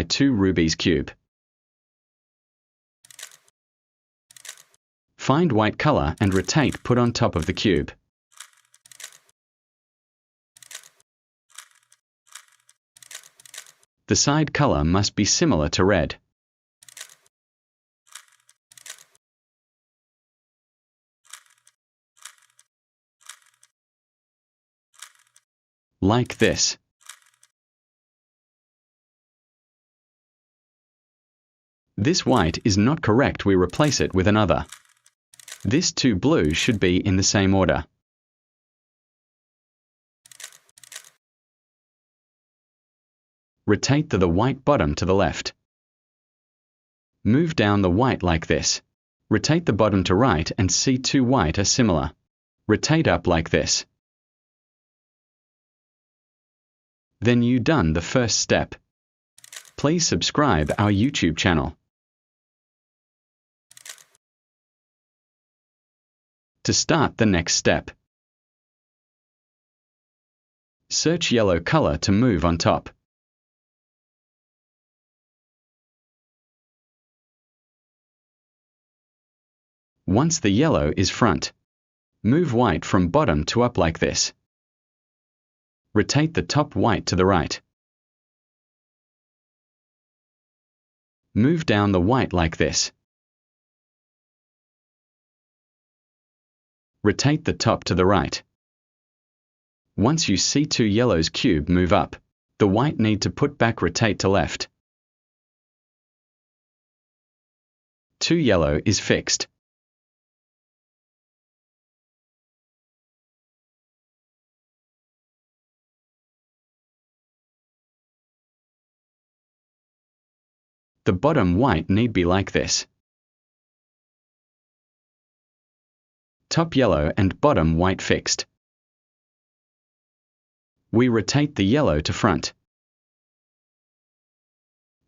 2 Rubik's cube. Find white color and rotate put on top of the cube. The side color must be similar to red. Like this. This white is not correct, we replace it with another. This 2 blue should be in the same order. Rotate the white bottom to the left. Move down the white like this. Rotate the bottom to right and see 2 white are similar. Rotate up like this. Then you done the first step. Please subscribe our YouTube channel. To start the next step, search yellow color to move on top. Once the yellow is front, move white from bottom to up like this. Rotate the top white to the right. Move down the white like this. Rotate the top to the right. Once you see 2 yellows cube move up, the white need to put back, rotate to left. 2 yellow is fixed. The bottom white need be like this. Top yellow and bottom white fixed. We rotate the yellow to front.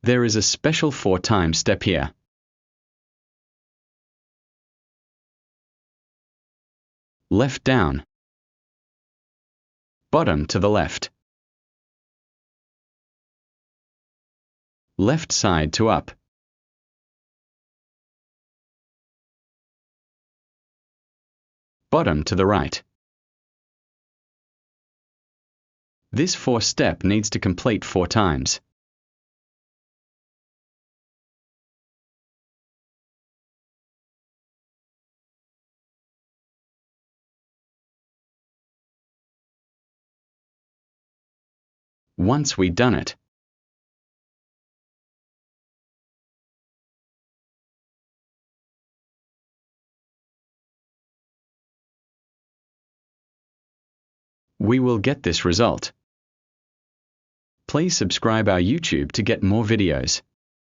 There is a special 4 times step here. Left down. Bottom to the left. Left side to up. Bottom to the right. This 4 step needs to complete 4 times. Once we done it, we will get this result. Please subscribe our YouTube to get more videos.